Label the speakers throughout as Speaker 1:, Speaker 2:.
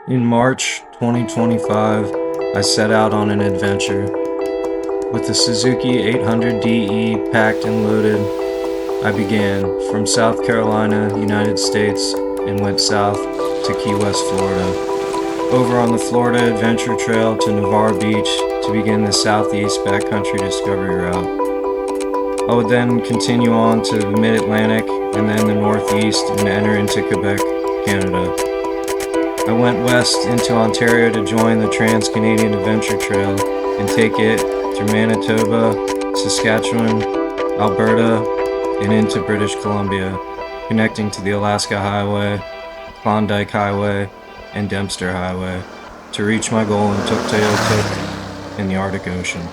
Speaker 1: In March 2025, I set out on an adventure. With the Suzuki 800DE packed and loaded, I began from South Carolina, United States, and went south to Key West, Florida. Over on the Florida Adventure Trail to Navarre Beach to begin the southeast backcountry discovery route. I would then continue on to the Mid-Atlantic and then the northeast and enter into Quebec, Canada. I went west into Ontario to join the Trans-Canadian Adventure Trail and take it through Manitoba, Saskatchewan, Alberta, and into British Columbia, connecting to the Alaska Highway, Klondike Highway, and Dempster Highway to reach my goal in Tuktoyaktuk in the Arctic Ocean.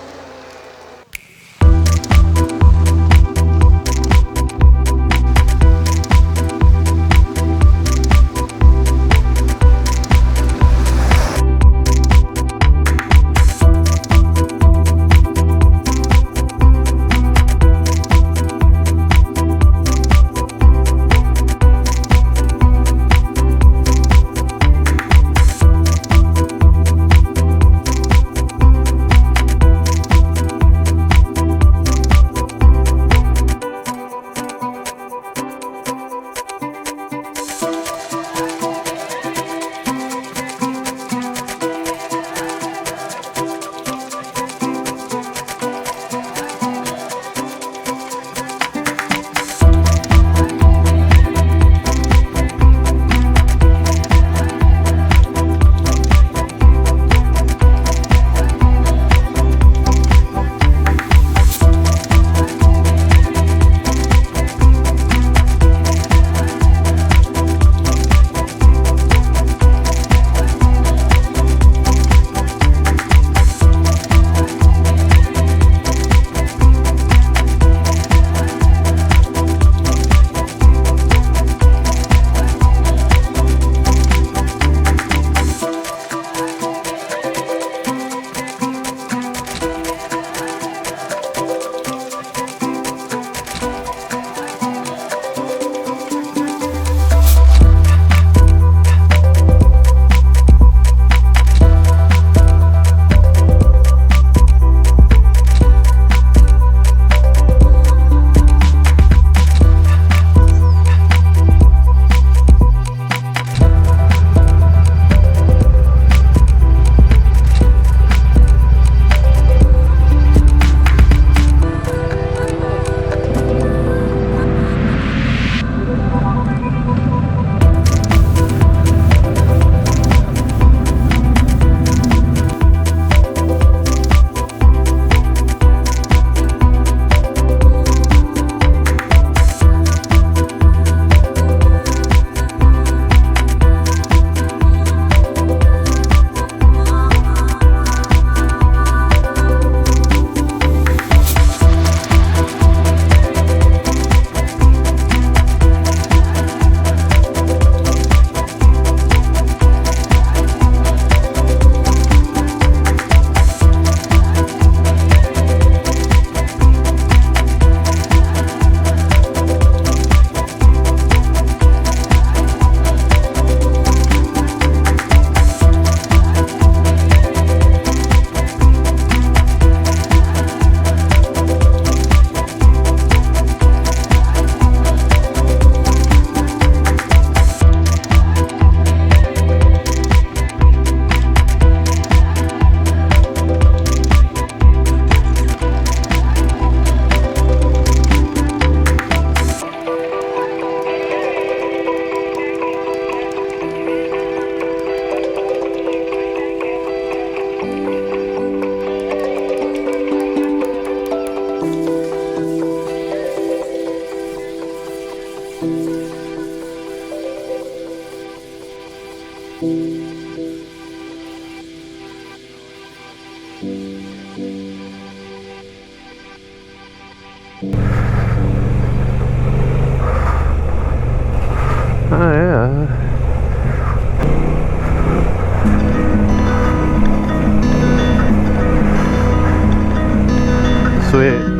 Speaker 2: Oh yeah. Sweet.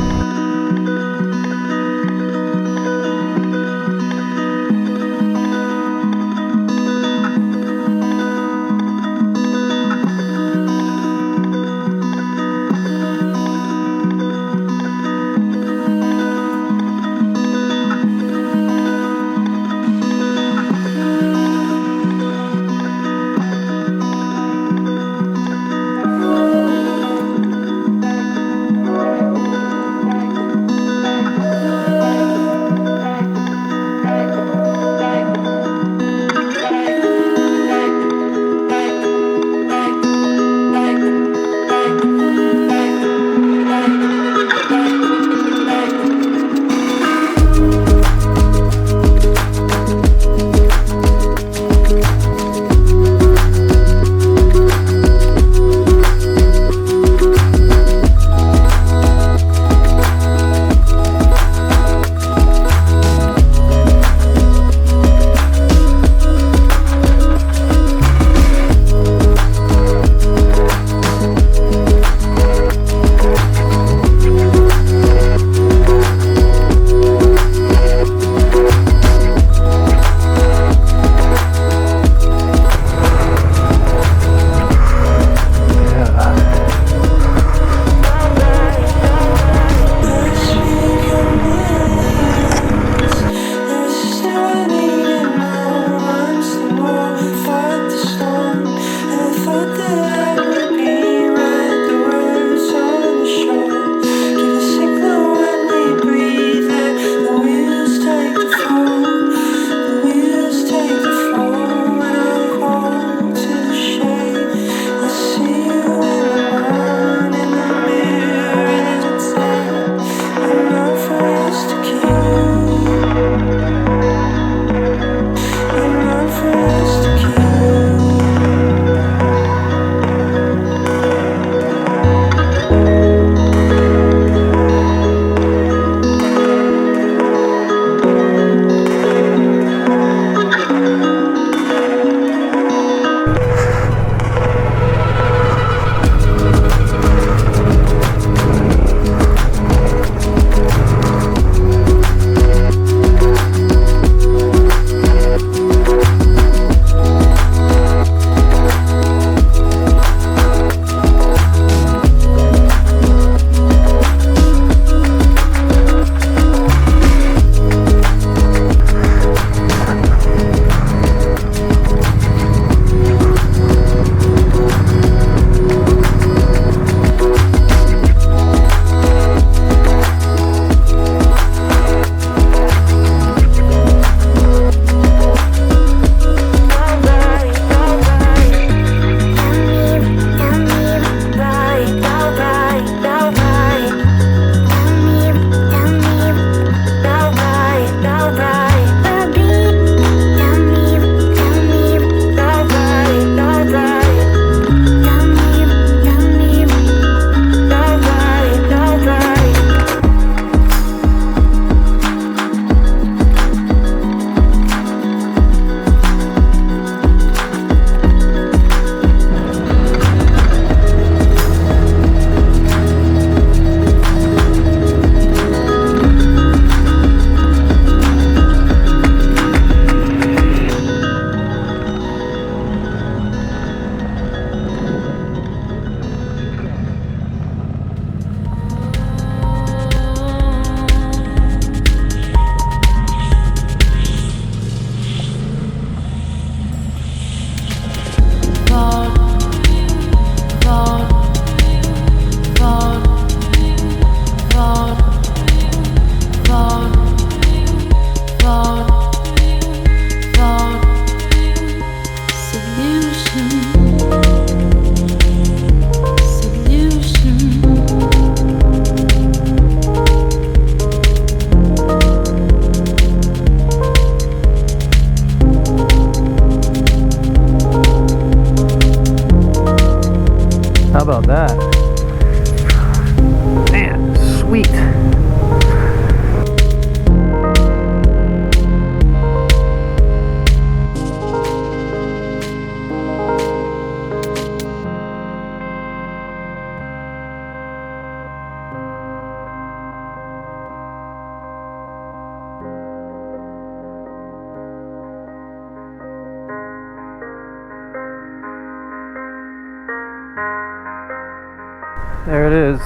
Speaker 2: There it is.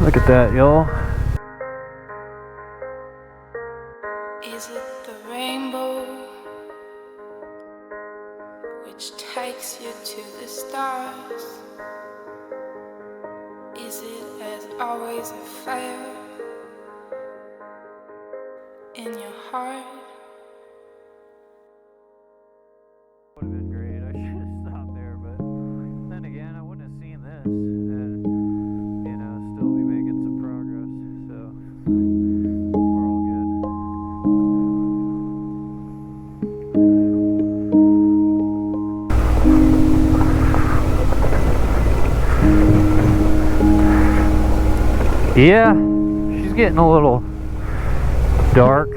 Speaker 2: Look at that, y'all.
Speaker 3: Is it the rainbow which takes you to the stars? Is it as always a fire in your heart?
Speaker 2: Would have been great. I should have stopped there, but then again, I wouldn't have seen this and, you know, still be making some progress. So we're all good. Yeah, she's getting a little dark.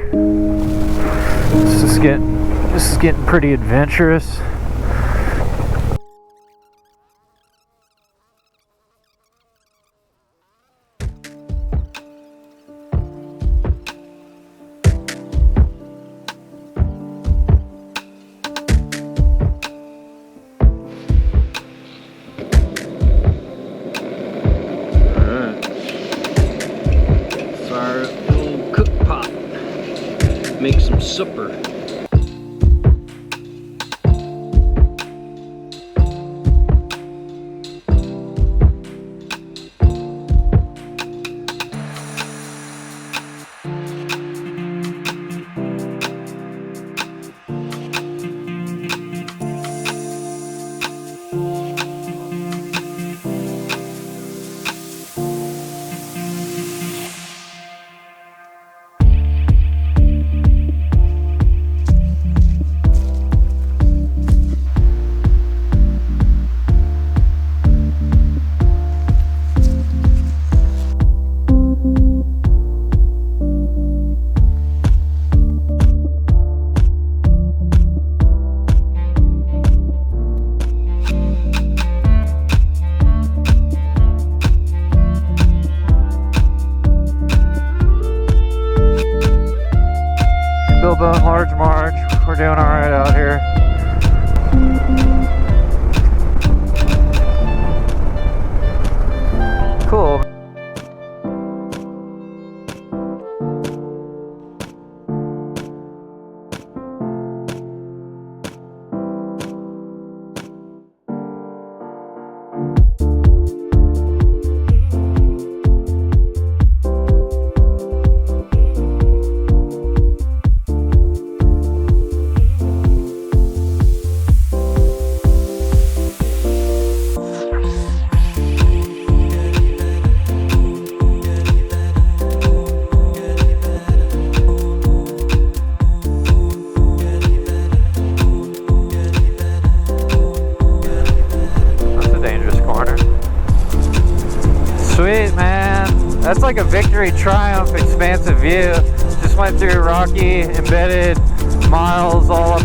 Speaker 2: This is getting pretty adventurous.
Speaker 1: Make some supper.
Speaker 2: Bilbo and Large Marge, we're doing alright out here. Cool. Sweet, man. That's like a Victory Triumph expansive view. Just went through rocky, embedded miles all up.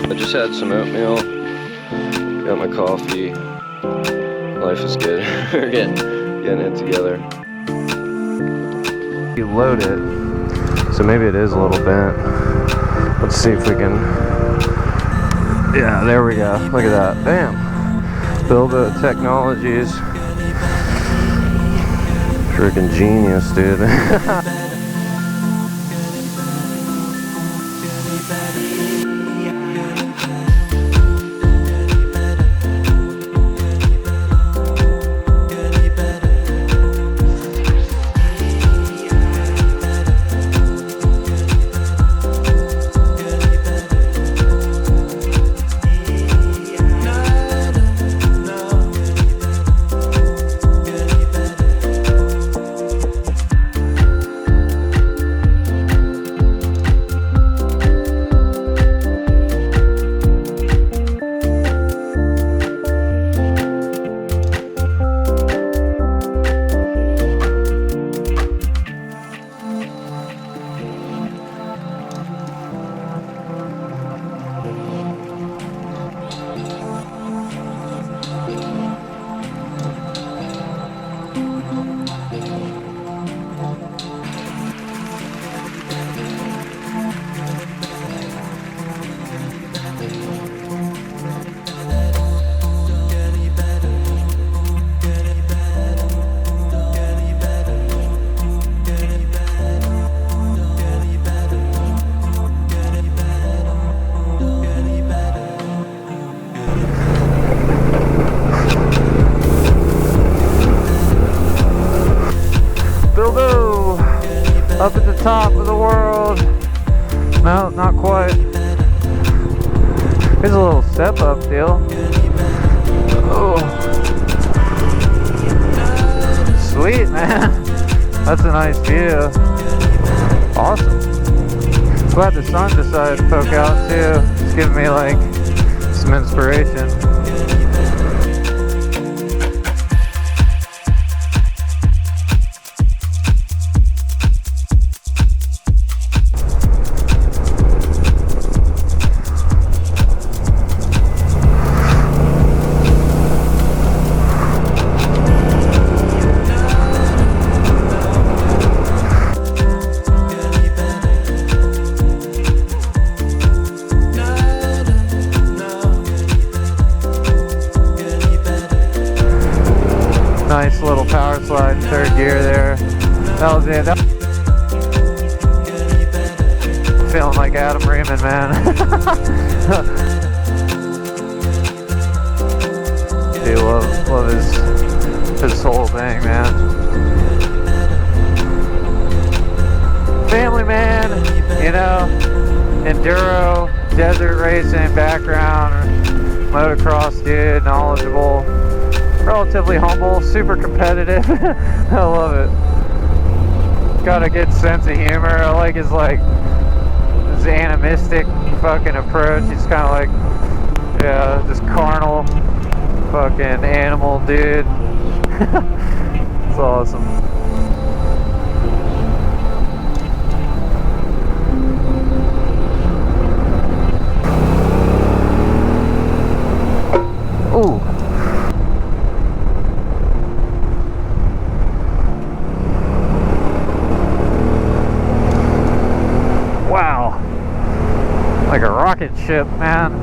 Speaker 1: I just had some oatmeal, got my coffee. Life is good. We're getting it together.
Speaker 2: You load it, so maybe it is a little bent. Let's see if we can. Yeah, there we go. Look at that. Bam. Bilbo Technologies. Freaking genius, dude. Although, up at the top of the world. No, not quite. Here's a little step up deal. Oh. Sweet, man. That's a nice view. Awesome. Glad the sun decided to poke out too. It's giving me like some inspiration. Nice little power slide in third gear there. That was it. Feeling like Adam Riemann, man. Dude, love his whole thing, man. Family man, you know, enduro, desert racing background, motocross dude, knowledgeable. Relatively humble, super competitive. I love it. Got a good sense of humor. I like his animistic fucking approach. He's kind of like, yeah, this carnal fucking animal dude. It's awesome. Ooh. Wow, like a rocket ship, man.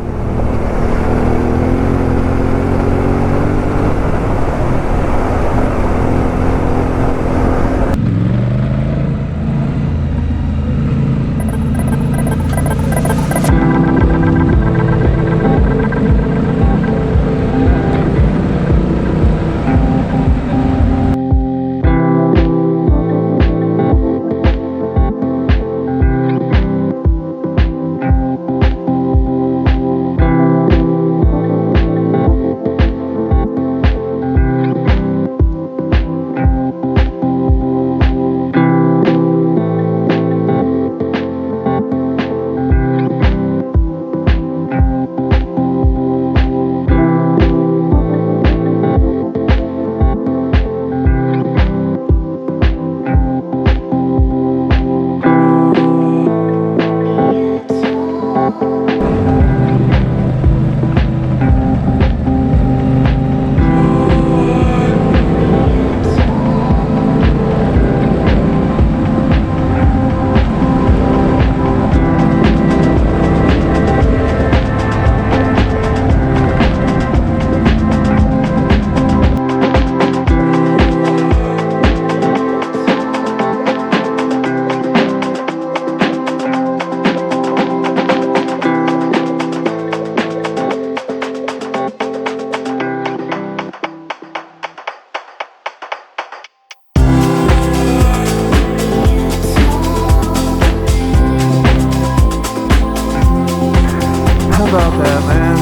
Speaker 2: About that, man.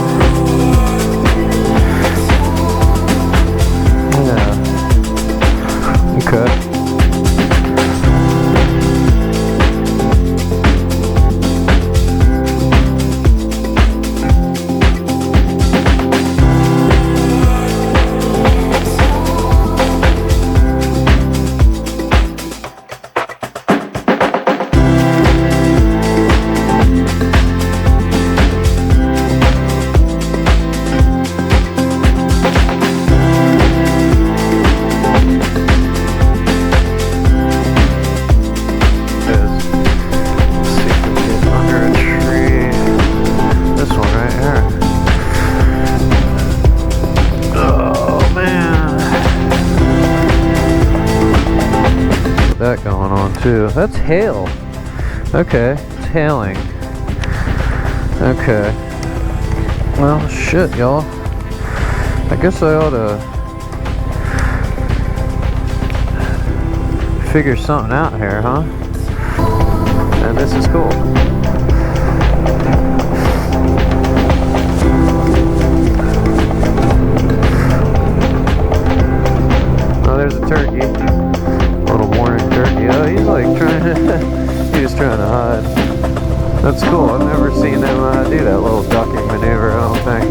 Speaker 2: Yeah. Okay. That going on too. That's hail. Okay, it's hailing. Okay. Well, shit, y'all. I guess I ought to figure something out here, huh? And this is cool. Oh, there's a turkey. Little morning turkey. Oh, he's like trying to, he's trying to hide. That's cool. I've never seen them do that little ducking maneuver, I don't think.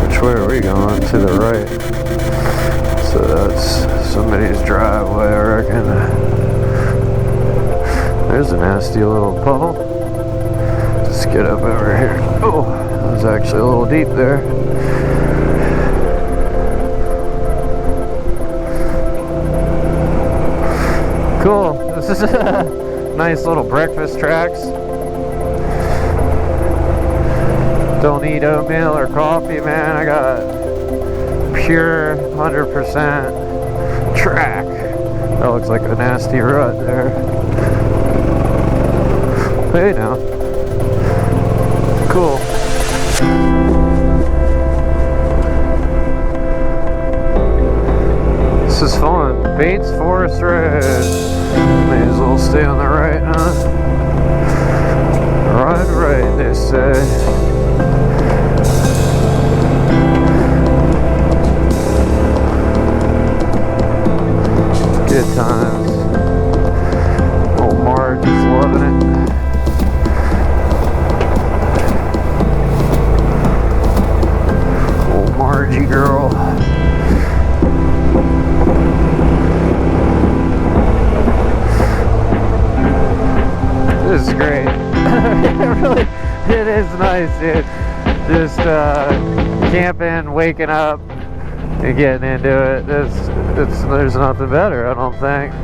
Speaker 2: Which way are we going? To the right. So that's somebody's driveway, I reckon. There's a nasty little puddle. Let's get up over here. Oh, that was actually a little deep there. Cool. This is a nice little breakfast tracks. Don't eat oatmeal or coffee, man. I got pure 100% track. That looks like a nasty rut there. Hey now. Cool. This is fun. Bates Forest Road. May as well stay on the right, huh? Right, they say. Good times. Old Marge is loving it. Old Margie girl. This is great. It is nice, dude. Just camping, waking up, and getting into it. There's nothing better, I don't think.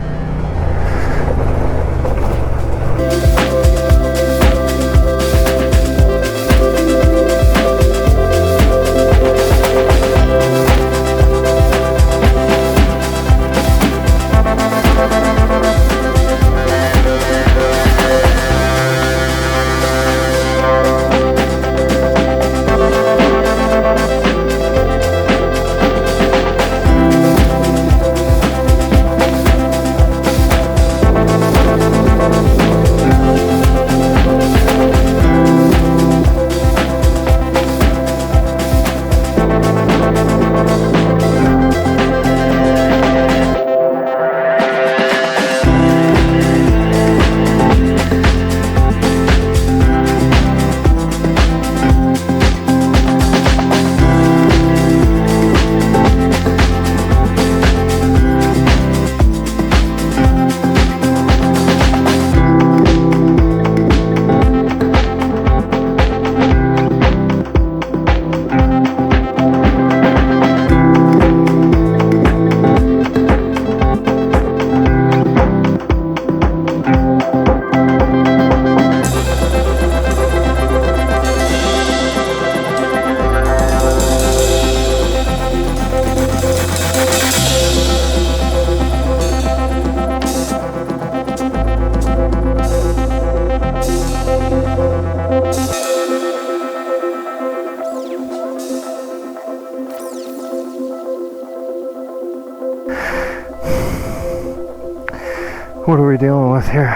Speaker 2: What are we dealing with here?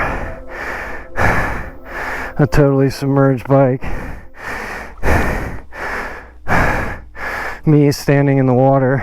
Speaker 2: A totally submerged bike. Me standing in the water.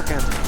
Speaker 2: looking.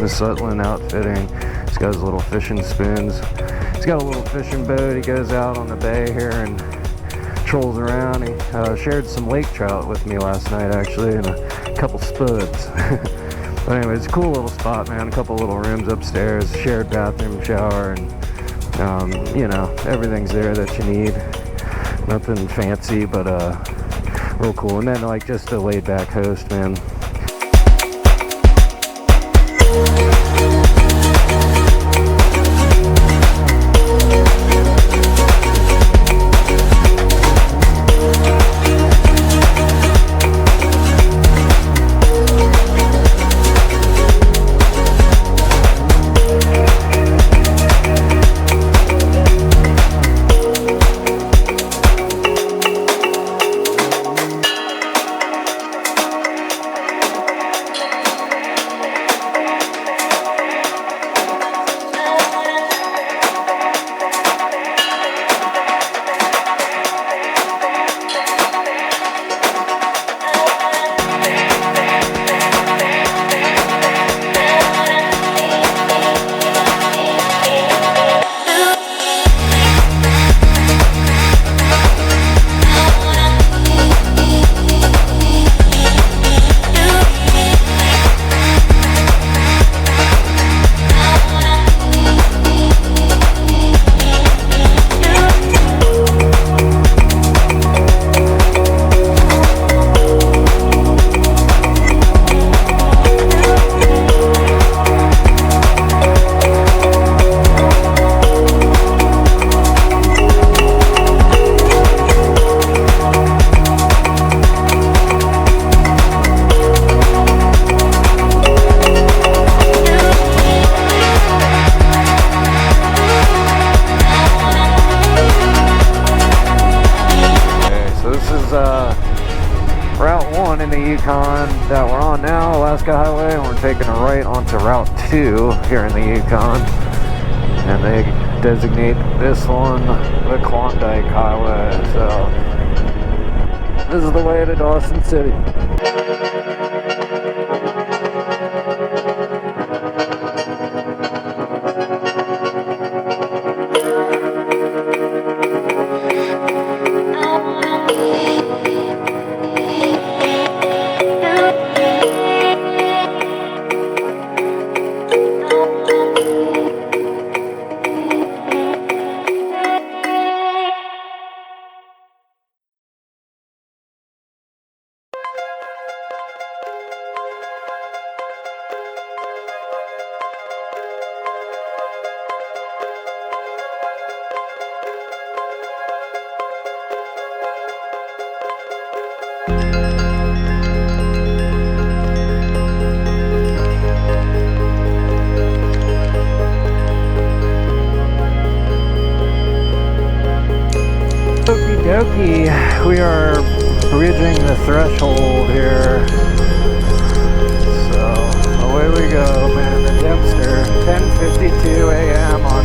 Speaker 2: Miss Sutland Outfitting. He's got his little fishing spoons. He's got a little fishing boat. He goes out on the bay here and trolls around. He shared some lake trout with me last night actually, and a couple spuds. But anyway, it's a cool little spot, man. A couple little rooms upstairs, shared bathroom, shower, and you know, everything's there that you need. Nothing fancy, but real cool. And then like just a laid back host, man. Route 1 in the Yukon that we're on now, Alaska Highway, and we're taking a right onto Route 2 here in the Yukon. And they designate this one the Klondike Highway, so this is the way to Dawson City. dokie, we are bridging the threshold here. So away we go, man. The Dempster, 10:52 a.m. on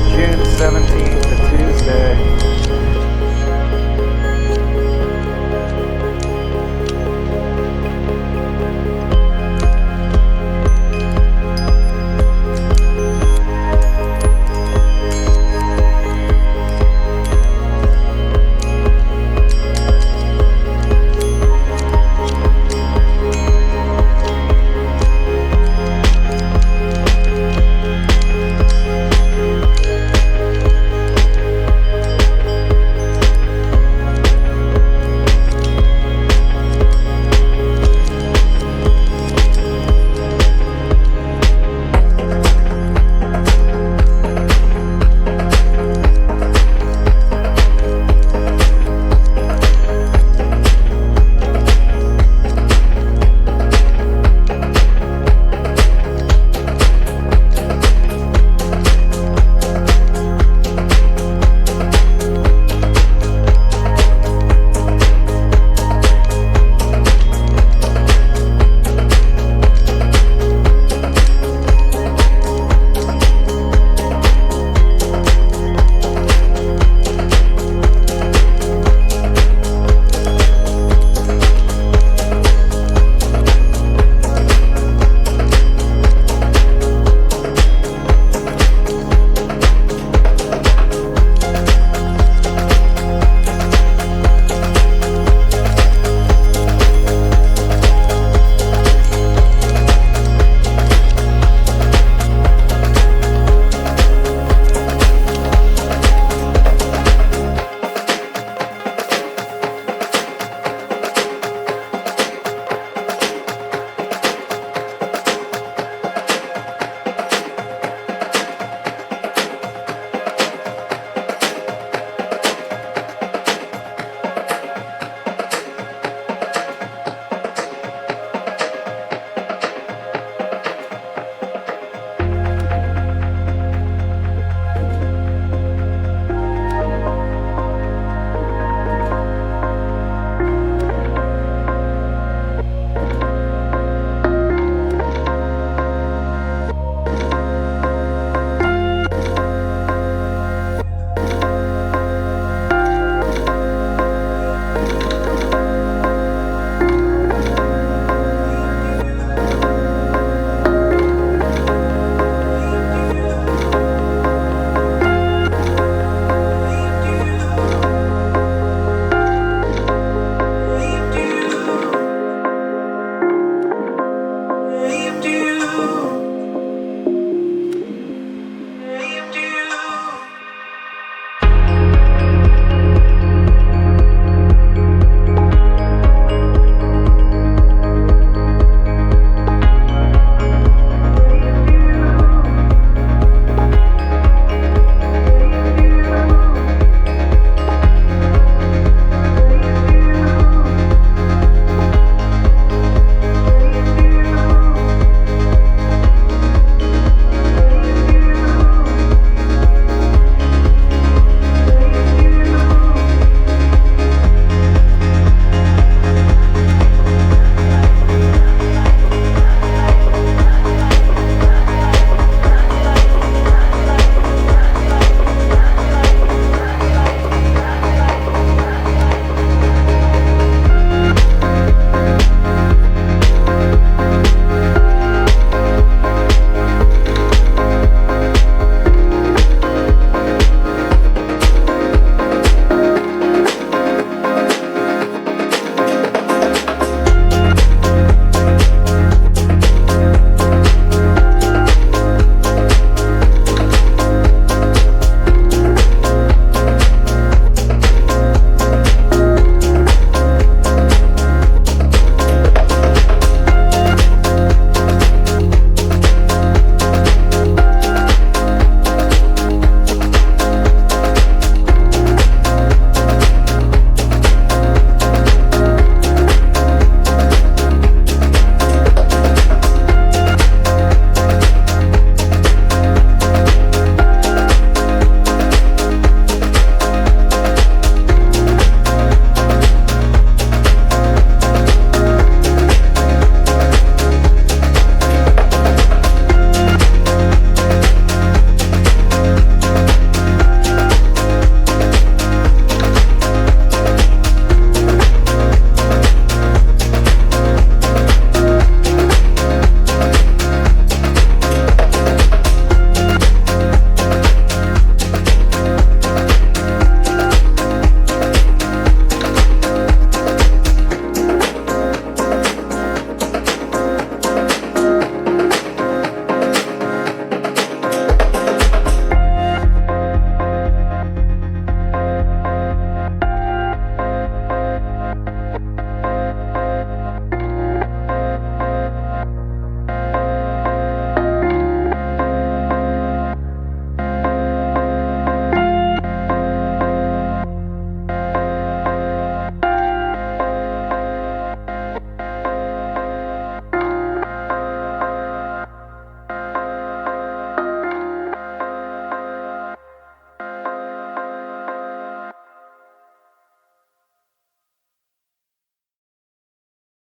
Speaker 2: June 17th.